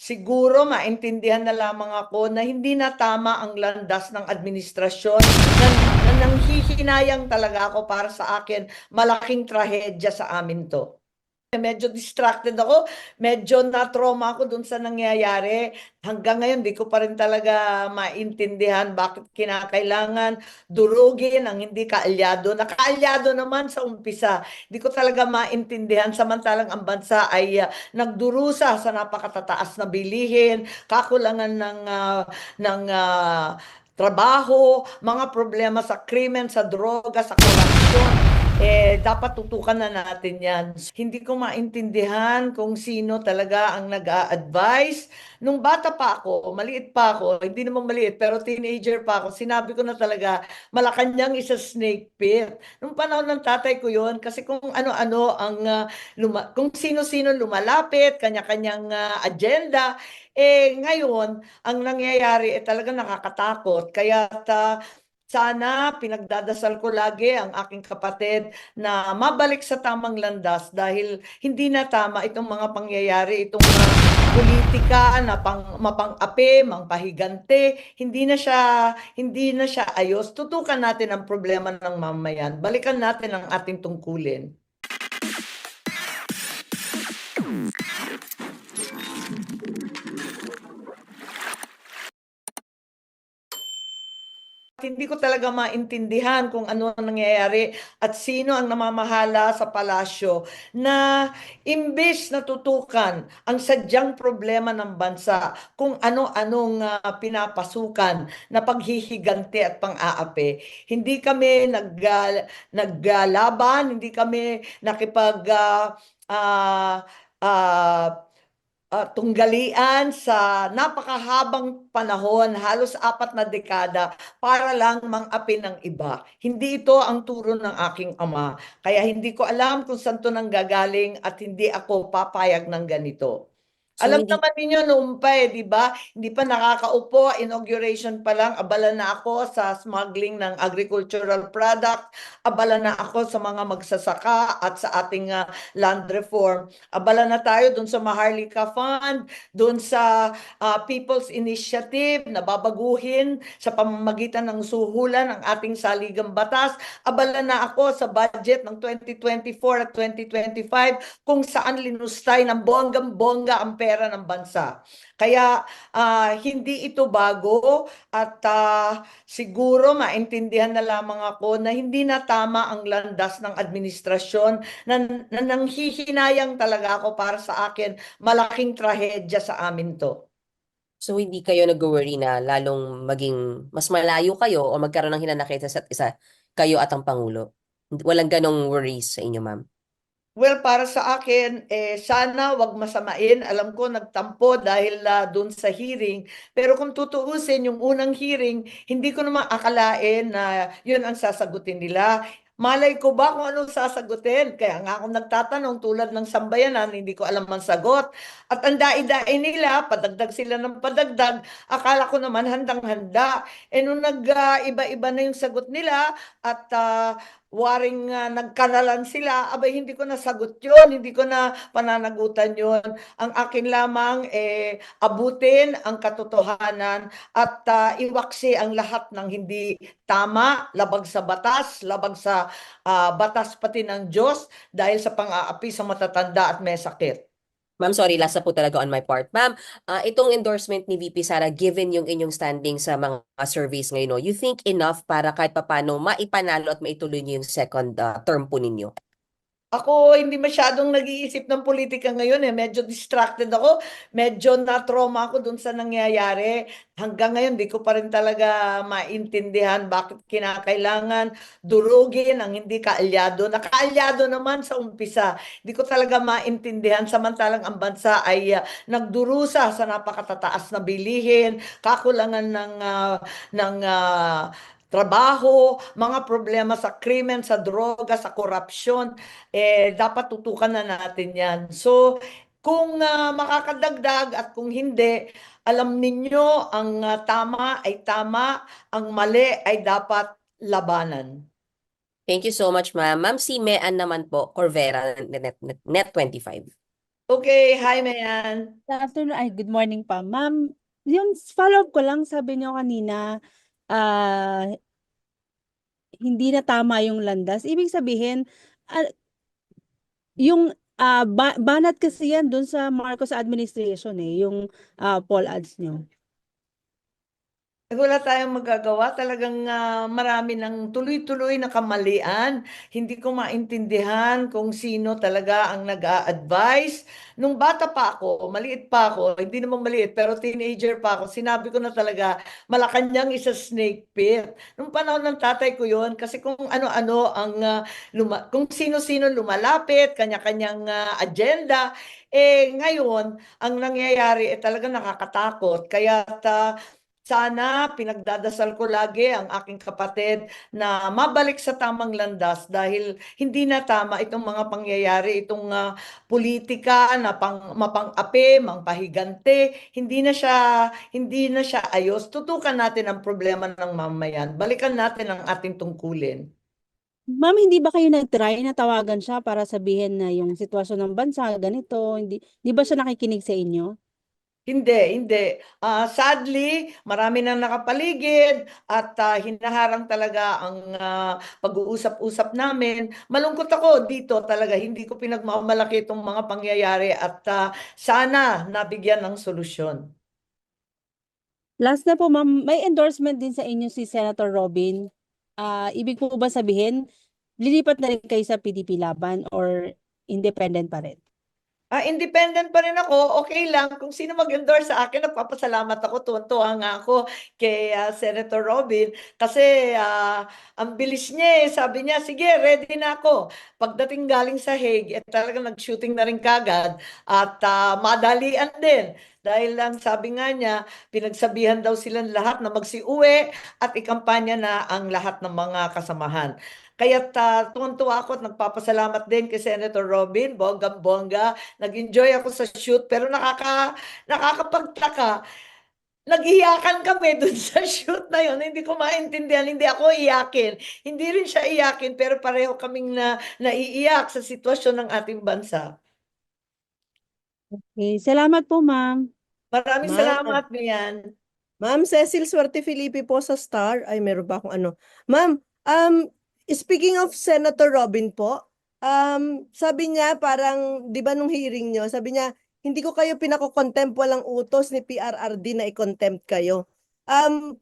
siguro maintindihan na lamang ako na hindi na tama ang landas ng administrasyon na nanghihinayang talaga ako para sa akin, malaking trahedya sa amin to. Medyo distracted ako, medyo na-trauma ako dun sa nangyayari. Hanggang ngayon, di ko pa rin talaga maintindihan bakit kinakailangan durugin ang hindi kaalyado. Nakaalyado naman sa umpisa. Di ko talaga maintindihan samantalang ang bansa ay nagdurusa sa napakatataas na bilihin, kakulangan ng trabaho, mga problema sa krimen, sa droga, sa korupsyon. Dapat tutukan na natin yan. Hindi ko maintindihan kung sino talaga ang nag-a-advise. Nung bata pa ako, maliit pa ako, hindi naman maliit, pero teenager pa ako, sinabi ko na talaga, Malacanang is a snake pit. Nung panahon ng tatay ko yon, kasi kung ano-ano kung sino-sino lumalapit, kanya-kanyang agenda, ngayon, ang nangyayari talaga nakakatakot. Kaya sana pinagdadasal ko lagi ang aking kapatid na mabalik sa tamang landas dahil hindi na tama itong mga pangyayari, itong politika na mapang-api, mangpahigante, hindi na siya ayos. Tutukan natin ang problema ng mamayan. Balikan natin ang ating tungkulin. Hindi ko talaga maintindihan kung ano ang nangyayari at sino ang namamahala sa palasyo na imbes na tutukan ang sadyang problema ng bansa kung ano-anong pinapasukan na paghihigante at pang-aapi. Hindi kami naggalaban, hindi kami nakipag ah, ah, tunggalian sa napakahabang panahon, halos 4 na dekada, para lang mang-api ng iba. Hindi ito ang turo ng aking ama. Kaya hindi ko alam kung saan to nanggagaling at hindi ako papayag ng ganito. So Alam hindi naman ninyo noon pa di ba? Hindi pa nakakaupo, inauguration pa lang, abala na ako sa smuggling ng agricultural product, abala na ako sa mga magsasaka at sa ating land reform. Abala na tayo dun sa Maharlika Fund, dun sa People's Initiative na babaguhin sa pamamagitan ng suhulan ng ating saligang batas. Abala na ako sa budget ng 2024 at 2025 kung saan linustay ng bonggang-bongga ang pera ng bansa. Kaya hindi ito bago at siguro maintindihan na lamang ako na hindi na tama ang landas ng administrasyon na nanghihinayang talaga ako para sa akin, malaking trahedya sa amin to. so hindi kayo nag-worry na lalong maging mas malayo kayo o magkaroon ng hinanakit sa isa't isa, kayo at ang Pangulo. Walang ganong worries sa inyo, ma'am. Well, para sa akin, sana wag masamain. Alam ko nagtampo dahil doon sa hearing. Pero kung tutuusin, yung unang hearing, hindi ko naman akalain na yun ang sasagutin nila. Malay ko ba kung anong sasagutin? Kaya nga ako nagtatanong tulad ng sambayanan, hindi ko alam ang sagot. At ang dai-dai nila, padagdag sila ng padagdag, akala ko naman handang-handa. Nung iba-iba na yung sagot nila at waring nagkanalan sila, abay hindi ko nasagot yun, hindi ko na pananagutan yun. Ang akin lamang abutin ang katotohanan at iwaksi ang lahat ng hindi tama, labag sa batas, labag sa batas pati ng Diyos dahil sa pang-aapi sa matatanda at may sakit. Ma'am, sorry, last na po talaga on my part. Ma'am, itong endorsement ni VP Sara, given yung inyong standing sa mga surveys ngayon, no, you think enough para kahit papano maipanalo at maituloy niyo yung second term po ninyo? Ako hindi masyadong nag-iisip ng politika ngayon Medyo distracted ako, medyo na-trauma ako dun sa nangyayari. Hanggang ngayon, di ko pa rin talaga maintindihan bakit kinakailangan durugin ang hindi kaalyado. Nakaalyado naman sa umpisa. Di ko talaga maintindihan samantalang ang bansa ay nagdurusa sa napakatataas na bilihin, kakulangan ng trabaho, mga problema sa krimen, sa droga, sa korupsyon, dapat tutukan na natin yan. So, kung makakadagdag at kung hindi, alam ninyo ang tama ay tama, ang mali ay dapat labanan. Thank you so much, ma'am. Ma'am, si Mean naman po, Corvera, Net 25. Okay, hi Mayan. Good afternoon, ay good morning pa. Ma'am, yung follow-up ko lang, sabi niyo kanina, ah, hindi na tama yung landas. Ibig sabihin, ah, yung banat kasi yan dun sa Marcos administration yung poll ads niyo. Wala tayong magagawa. Talagang marami ng tuloy-tuloy na kamalian. Hindi ko maintindihan kung sino talaga ang nag-a-advise. Nung bata pa ako, maliit pa ako, hindi naman maliit, pero teenager pa ako, sinabi ko na talaga, Malacanang is a snake pit. Nung panahon ng tatay ko yon, kasi kung ano-ano ang, kung sino-sino lumalapit, kanya-kanyang agenda, ngayon, ang nangyayari talaga nakakatakot. Kaya sana pinagdadasal ko lagi ang aking kapatid na mabalik sa tamang landas dahil hindi na tama itong mga pangyayari, itong politika na mapang-api, mangpahigante, hindi na siya ayos. Tutukan natin ang problema ng mamayan. Balikan natin ang ating tungkulin. Ma'am, hindi ba kayo nag-try na tawagan siya para sabihin na yung sitwasyon ng bansa ganito, hindi ba siya nakikinig sa inyo? Hindi, hindi. Sadly, marami nang nakapaligid at hinaharang talaga ang pag-uusap-usap namin. Malungkot ako dito talaga. Hindi ko pinagmamalaki itong mga pangyayari at sana nabigyan ng solusyon. Last na po, ma'am, may endorsement din sa inyo si Senator Robin. Ibig po ba sabihin, lilipat na rin kayo sa PDP Laban or independent pa rin? Independent pa rin ako, okay lang. Kung sino mag-endorse sa akin, nagpapasalamat ako. Tuwan-tuwa nga ako kay Senator Robin. Kasi ang bilis niya eh. Sabi niya, sige, ready na ako. Pagdating galing sa Hague, talagang nag-shooting na rin kagad. At madalian din. Dahil lang sabi nga niya, pinagsabihan daw silang lahat na magsiuwi at ikampanya na ang lahat ng mga kasamahan. Kaya tuwan-tuwa ako at nagpapasalamat din kay Senator Robin, bonggang-bongga. Nag-enjoy ako sa shoot pero nakakapagtaka. Nag-iyakan kami dun sa shoot na yun. Hindi ko maintindihan. Hindi ako iyakin. Hindi rin siya iyakin pero pareho kaming naiiyak sa sitwasyon ng ating bansa. Okay, salamat po, ma'am. Maraming Ma'am, salamat, Mian. Ma'am Cecil Suerte Filipe po sa Star. Ay, meron ba akong ano? Ma'am, speaking of Senator Robin po, sabi niya parang, di ba nung hearing niyo, sabi niya, hindi ko kayo pinako-contempt, walang utos ni PRRD na i-contempt kayo.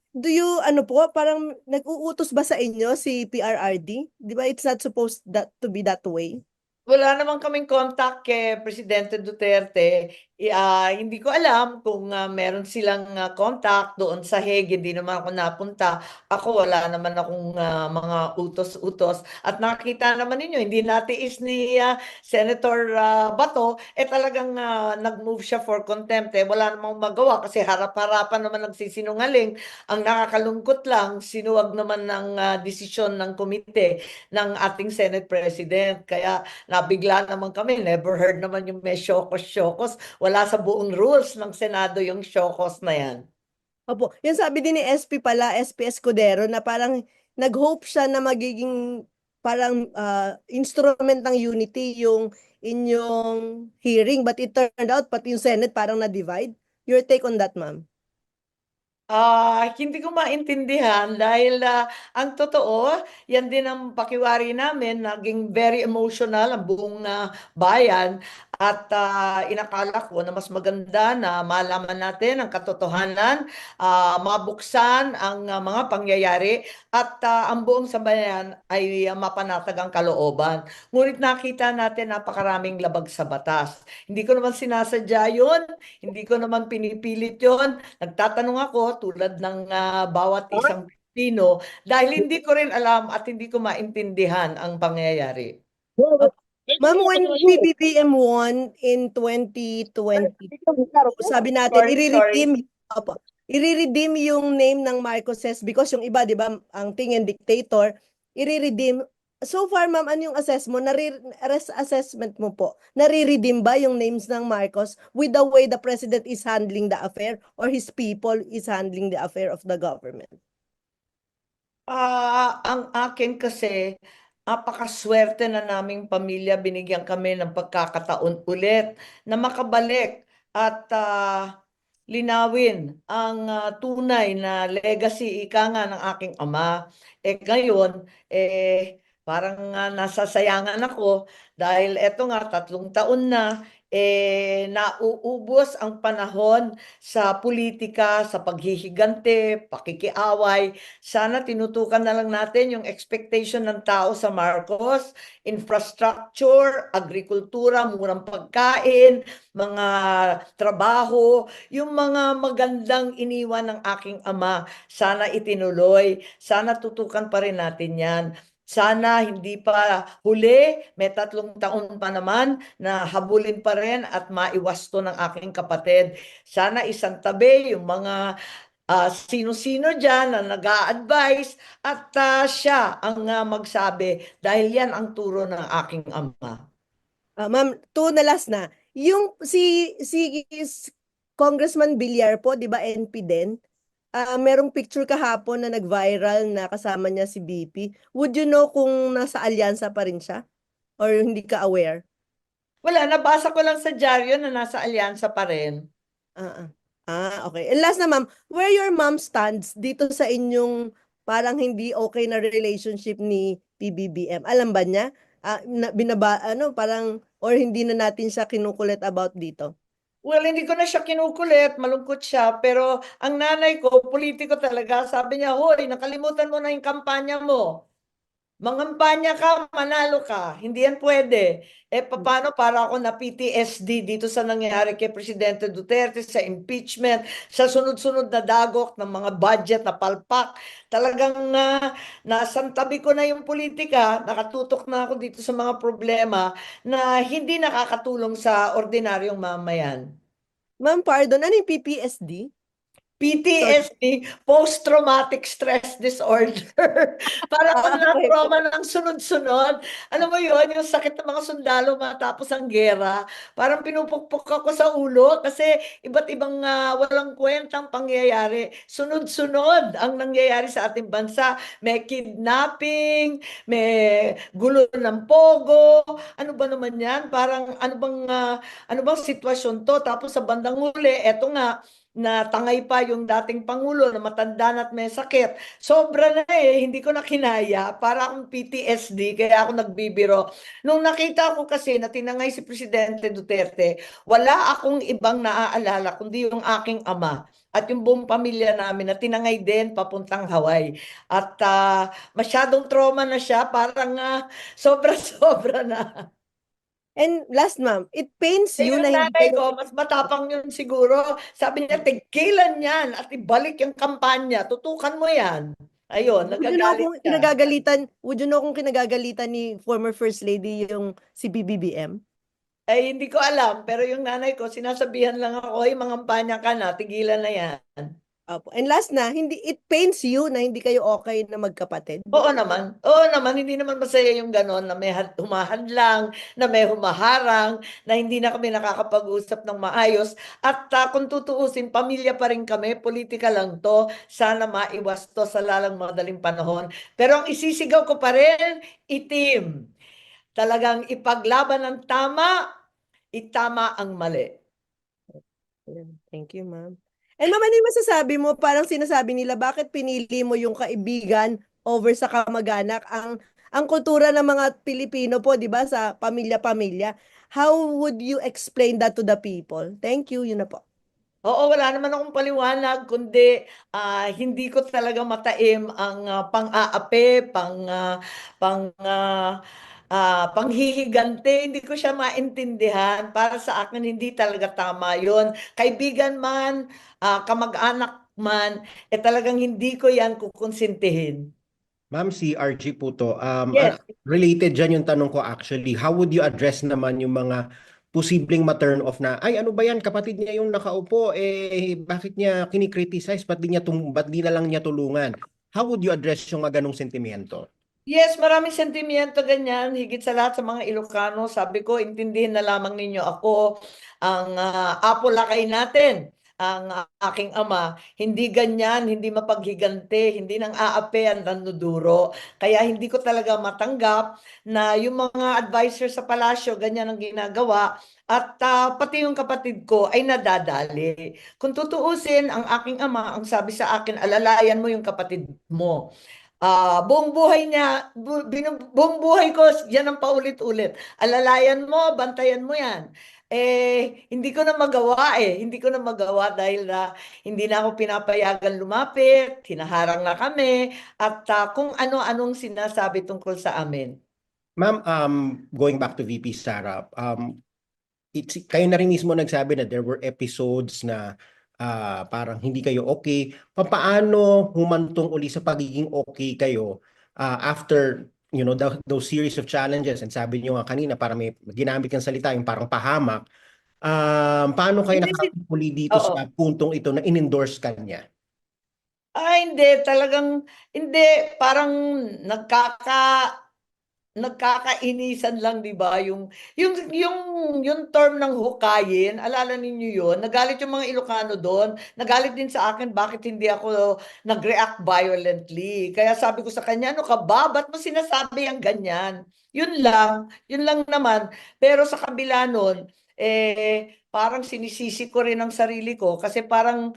Do you, ano po, parang nag-uutos ba sa inyo si PRRD? Di ba it's not supposed to be that way? Wala naman kaming contact kay Presidente Duterte. Hindi ko alam kung meron silang contact doon sa Hague. Hindi naman ako napunta. Ako wala naman akong mga utos-utos. At nakita naman ninyo, hindi natiis ni Senator Bato, talagang nag-move siya for contempt. Wala namang magawa kasi harap-harapan naman nagsisinungaling. Ang nakakalungkot lang, sinuwag naman ng desisyon ng komite ng ating Senate President. Kaya nabigla naman kami, never heard naman yung may syokos-syokos. Wala sa buong rules ng Senado yung syokos na yan. Opo, yan sabi din ni SP pala, SP Escudero, na parang nag-hope siya na magiging parang instrument ng unity yung inyong hearing, but it turned out pati yung Senate parang na-divide. Your take on that, ma'am? Hindi ko maintindihan dahil ang totoo, yan din ang pakiwari namin, naging very emotional ang buong bayan at inakala ko na mas maganda na malaman natin ang katotohanan, mabuksan ang mga pangyayari at ang buong sambayan ay mapanatag ang kalooban. Ngunit nakita natin napakaraming labag sa batas. Hindi ko naman sinasadya yun, hindi ko naman pinipilit yun. Nagtatanong ako tulad ng bawat isang Pilipino dahil hindi ko rin alam at hindi ko maintindihan ang pangyayari. Opo. Ma'am, when PBBM won in 2022, sabi natin, Sorry. i-redeem yung name ng Marcoses because yung iba, di ba, ang tingin dictator, i-redeem. So far, ma'am, ano yung assessment mo po? Nare-redeem ba yung names ng Marcos with the way the president is handling the affair or his people is handling the affair of the government? Ang akin kasi, napakaswerte na naming pamilya, binigyan kami ng pagkakataon ulit na makabalik at linawin ang tunay na legacy ika nga ng aking ama. Ngayon, parang nasasayangan ako dahil eto nga 3 taon na nauubos ang panahon sa politika, sa paghihigante, pakikiaway. Sana tinutukan na lang natin yung expectation ng tao sa Marcos, infrastructure, agrikultura, murang pagkain, mga trabaho, yung mga magandang iniwan ng aking ama, sana itinuloy, sana tutukan pa rin natin yan. Sana hindi pa huli, may 3 taon pa naman na habulin pa rin at maiwasto ng aking kapatid. Sana isang tabi yung mga sino-sino dyan na nag-a-advise at siya ang magsabi dahil yan ang turo ng aking ama. Ma'am, two na last na. Yung si Congressman Villar po, 'di ba NP din? Merong picture kahapon na nag-viral na kasama niya si BP. Would you know kung nasa alyansa pa rin siya? Or hindi ka aware? Wala, nabasa ko lang sa dyaryo na nasa alyansa pa rin. Ah, okay. And last na ma'am, where your mom stands dito sa inyong parang hindi okay na relationship ni PBBM? Alam ba niya? Parang, or hindi na natin siya kinukulit about dito? Well, hindi ko na siya kinukulit, malungkot siya, pero ang nanay ko, politiko talaga, sabi niya, hoy, nakalimutan mo na yung kampanya mo. Mangampanya ka, manalo ka. Hindi yan pwede. Paano para ako na PTSD dito sa nangyari kay Presidente Duterte, sa impeachment, sa sunod-sunod na dagok ng mga budget na palpak. Talagang nasantabi ko na yung politika, nakatutok na ako dito sa mga problema na hindi nakakatulong sa ordinaryong mamayan. Ma'am, pardon, ano yung PPSD? PTSD, Post-Traumatic Stress Disorder. Para ako Okay. na-trauma ng sunod-sunod. Alam mo yun, yung sakit ng mga sundalo matapos ang gera. Parang pinupukpok ako sa ulo kasi iba't ibang walang kwentang pangyayari. Sunod-sunod ang nangyayari sa ating bansa. May kidnapping, may gulo ng pogo. Ano ba naman yan? Parang ano bang sitwasyon to? Tapos sa bandang huli, eto nga, na tangay pa yung dating Pangulo na matanda na at may sakit. Sobra na hindi ko na kinaya. Para akong PTSD, kaya ako nagbibiro. Nung nakita ko kasi na tinangay si Presidente Duterte, wala akong ibang naaalala kundi yung aking ama at yung buong pamilya namin na tinangay din papuntang Hawaii. At masyadong trauma na siya, parang sobra-sobra na. And last ma'am, it pains you Yung na hindi nanay kayo ko, mas matapang yun siguro. Sabi niya, tigilan yan at ibalik yung kampanya. Tutukan mo yan. Ayun, would you know nagagalit kung siya. kinagagalitan ni former First Lady yung si BBBM? Ay, hindi ko alam. Pero yung nanay ko, sinasabihan lang ako, ay, mangampanya ka na, tigilan na yan. Opo. And last na, it pains you na hindi kayo okay na magkapatid? Oo naman, hindi naman masaya yung ganon na may humahadlang, na may humaharang, na hindi na kami nakakapag-usap ng maayos. At kung tutuusin, pamilya pa rin kami, politika lang to, sana maiwas to sa lalang madaling panahon. Pero ang isisigaw ko pa rin, itim. Talagang ipaglaban ng tama, itama ang mali. Thank you, ma'am. And ma'am, ano yung masasabi mo? Parang sinasabi nila, bakit pinili mo yung kaibigan over sa kamag-anak? Ang kultura ng mga Pilipino po, di ba, sa pamilya-pamilya. How would you explain that to the people? Thank you, yun na po. Oo, wala naman akong paliwanag, kundi hindi ko talaga mataim ang pang-aapi, panghihigante, hindi ko siya maintindihan. Para sa akin, hindi talaga tama yon. Kaibigan man, kamag-anak man, talagang hindi ko yan kukonsintihin. Ma'am, si RG po to. Yes. Related dyan yung tanong ko actually. How would you address naman yung mga posibleng ma-turn off na, ay ano ba yan, kapatid niya yung nakaupo, bakit niya kinikriticize, ba't di na lang niya tulungan? How would you address yung mga ganong sentimiento? Yes, maraming sentimiento ganyan. Higit sa lahat sa mga Ilocano, sabi ko, intindihin na lamang ninyo ako, ang apo lakay natin. ang aking ama, hindi ganyan, hindi mapaghiganti, hindi nang aapi ang nanuduro. Kaya hindi ko talaga matanggap na yung mga advisor sa palasyo, ganyan ang ginagawa. At pati yung kapatid ko ay nadadali. Kung tutuusin, ang aking ama, ang sabi sa akin, alalayan mo yung kapatid mo. Buong buhay niya, buong buhay ko, yan ang paulit-ulit. Alalayan mo, bantayan mo yan. Hindi ko na magawa eh. Hindi ko na magawa dahil hindi na ako pinapayagan lumapit, hinaharang na kami, at kung ano-anong sinasabi tungkol sa amin. Ma'am, going back to VP Sara, kayo na rin mismo nagsabi na there were episodes na parang hindi kayo okay. Paano humantong uli sa pagiging okay kayo after those series of challenges, and sabi niyo nga kanina para may ginamit kang salita yung parang pahamak. Paano kayo Hindi, nakarating uli dito oo. sa puntong ito na in-endorse ka niya? Hindi, talagang, hindi, parang nagkakainisan lang, 'di ba? Yung term ng hukayin, alala ninyo 'yon? Nagalit yung mga Ilocano doon. Nagalit din sa akin bakit hindi ako nag-react violently. Kaya sabi ko sa kanya, ano ka ba? Ba't mo sinasabi ang ganyan? Yun lang naman. Pero sa kabila nun, parang sinisisi ko rin ang sarili ko kasi parang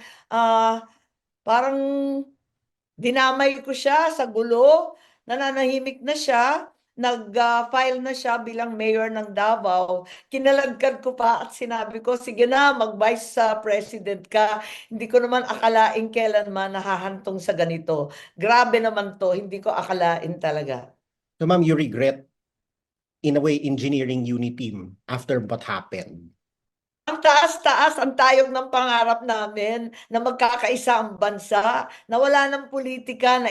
dinamay ko siya sa gulo, nananahimik na siya, nag-file na siya bilang mayor ng Davao. Kinalagkad ko pa at sinabi ko, sige na, mag-vice president ka. Hindi ko naman akalain kailanman nahahantong sa ganito. Grabe naman to, hindi ko akalain talaga. So ma'am, you regret in a way engineering Uniteam after what happened? Ang taas-taas ang tayog ng pangarap namin na magkakaisa ang bansa, na wala ng politika na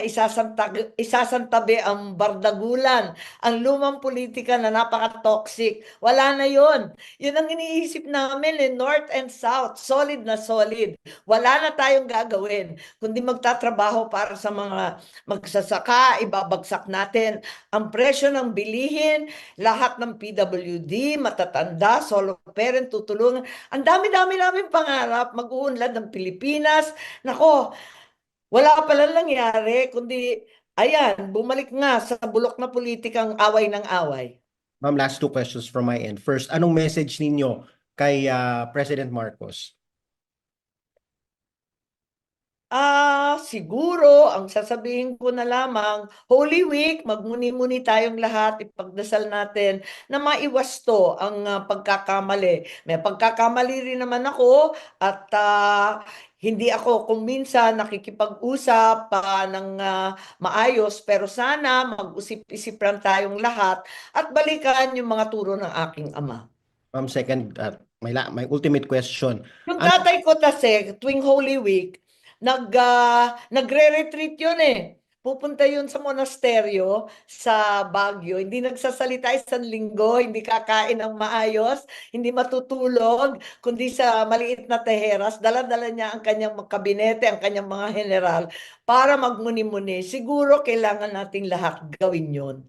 isasantabi ang bardagulan, ang lumang politika na napaka-toxic. Wala na yon. Yun ang iniisip namin North and South, solid na solid. Wala na tayong gagawin, kundi magtatrabaho para sa mga magsasaka, ibabagsak natin ang presyo ng bilihin, lahat ng PWD, matatanda, solo parent, tutulungan. Ang dami-dami namin pangarap, mag-uunlad ng Pilipinas. Nako, wala pala nangyari, kundi, ayan, bumalik nga sa bulok na politikang away ng away. Ma'am, last two questions from my end. First, anong message ninyo kay President Marcos? Siguro, ang sasabihin ko na lamang, Holy Week, magmuni-muni tayong lahat, ipagdasal natin na maiwasto ang pagkakamali. May pagkakamali rin naman ako at hindi ako kung minsan nakikipag-usap ng maayos, pero sana mag-usip-isip lang tayong lahat at balikan yung mga turo ng aking ama. Ma'am, second, my ultimate question. Yung tatay ko kasi, tuwing Holy Week, nagre-retreat yun eh. Pupunta yun sa monasteryo sa Baguio. Hindi nagsasalita isang linggo, hindi kakain ng maayos, hindi matutulog, kundi sa maliit na teheras. Dala-dala niya ang kanyang kabinete, ang kanyang mga general para magmuni-muni. Siguro kailangan nating lahat gawin yun.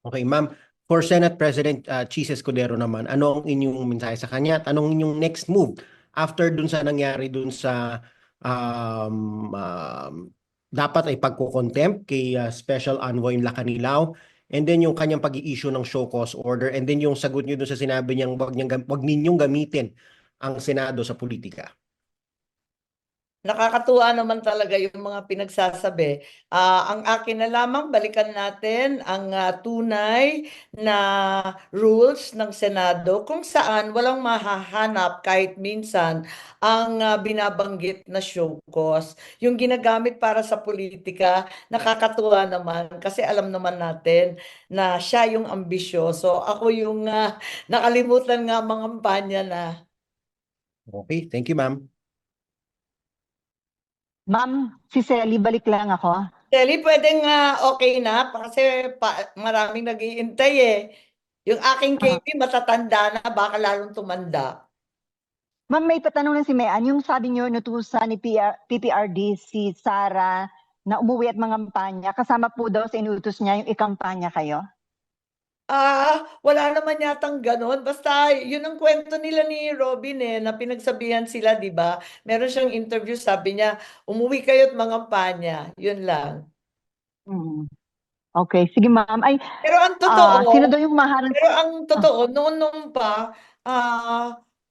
Okay, ma'am. For Senate President Chis Escudero naman, ano ang inyong mensahe sa kanya at anong inyong next move after dun sa nangyari dun sa dapat ay pagko-contempt kay Special Envoy Lacanilao, and then yung kanyang pag-i-issue ng show cause order, and then yung sagot niyo dun sa sinabi niyang wag ninyong gamitin ang Senado sa politika? Nakakatuwa naman talaga yung mga pinagsasabi. Ang akin na lamang, balikan natin ang tunay na rules ng Senado kung saan walang mahahanap kahit minsan ang binabanggit na show cause. Yung ginagamit para sa politika, nakakatuwa naman kasi alam naman natin na siya yung ambisyoso. Ako yung nakalimutan nga mangampanya na. Okay, thank you, ma'am. Ma'am, si Selly, balik lang ako. Kelly, pwedeng okay na kasi maraming nag-iintay eh. Yung aking KP matatanda na, baka lalong tumanda. Ma'am, may patanong lang si Mayan. Yung sabi niyo, inutusan ni PPRD si Sara na umuwi at mangampanya, kasama po daw sa inutos niya yung ikampanya kayo? Wala naman yatang ganon. Basta, yun ang kwento nila ni Robin na pinagsabihan sila, di ba? Meron siyang interview, sabi niya, umuwi kayo't mangampanya. Yun lang. Mm. Okay, sige ma'am. Ay, Pero ang sino totoo, daw yung maharang? noon pa,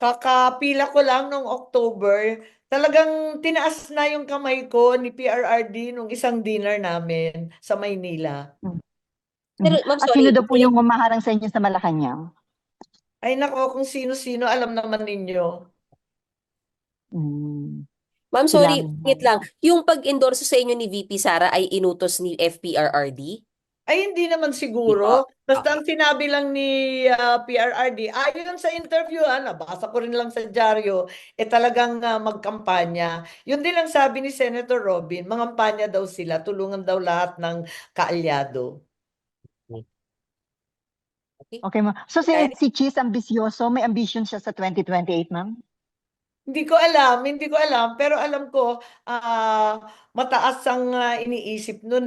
kakapila ko lang nung October, talagang tinaas na yung kamay ko ni PRRD nung isang dinner namin sa Maynila. Pero ma'am, At sino sorry, daw po yung humaharang sa inyo sa Malacanang? Ay nako, kung sino-sino, alam naman ninyo. Mm. ma'am, sorry, Silang- wait lang. Yung pag-endorse sa inyo ni VP Sara ay inutos ni FPRRD? Ay hindi naman Hindi siguro. po. Basta ang sinabi lang ni PRRD, ayon sa interview, nabasa ko rin lang sa dyaryo, talagang magkampanya. Yun din ang sabi ni Senator Robin, mangampanya daw sila, tulungan daw lahat ng kaalyado. Okay. Okay, ma'am. So Okay. si Cheese ambisyoso, may ambition siya sa 2028, ma'am? Hindi ko alam, pero alam ko, mataas ang iniisip nun